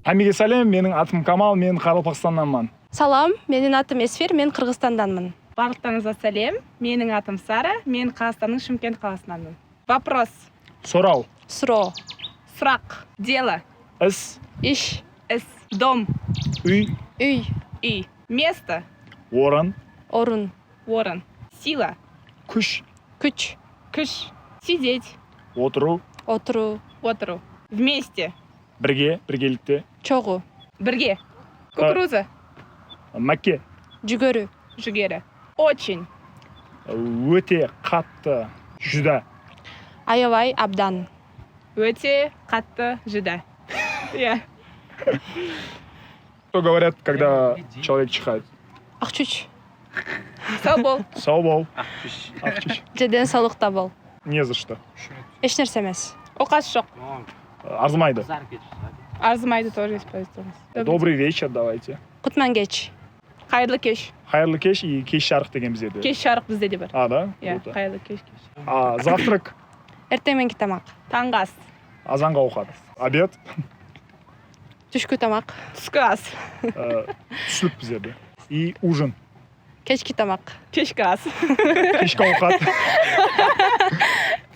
Хамиге сәлем, менің атым Камал, мен Қарақалпақстаннанмын. Салам, менің атым Эсфир, мен Қырғызстанданмын. Барлықтарыңызға сәлем. Менің атым Сара, мен Қазақстанның Шымкент қаласынанмын. Вопрос. Сұрау. Сұрау. Сұрақ. Дело. Іс. Иш. Іс. Дом. Үй. Үй. Үй. Место. Орын. Орын. Орын. Сила. Күш. Күч. Күш. Сидеть. Отыру. Отыру. Отыру. Вместе. Бірге, біргелікте. Чоғу. Бірге. Кукуруза. Мәкке. Жүгөрү. Жүгері. Очень. Өте, қатты, жүда. Аябай, абдан. Өте қатты жүда. Иә. Что говорят, когда человек чихает? Ақчуч. Сау бол. Сау бол. Ақчуч. Жеден салықта бол. Не за что. Еш нәрсе емес. Оқасы жоқ. Арзымайды. Арзымайды тоже используемыз. Добрый вечер, давайте. Құтман кеш. Қайырлы кеш. Қайырлы кеш и кеш жарық деген бізде де. Кеш жарық бізде де бар. А, да? Иә, Круто. қайырлы кеш. Завтрак. Ертеңменгі тамақ. Таңғы ас. Азанға ауқат. Обед. Түшкі тамақ. Түскі ас. Түсілік бізде де. И ужин. Кешкі тамақ. Кешкі ас. Кешкі ауқат.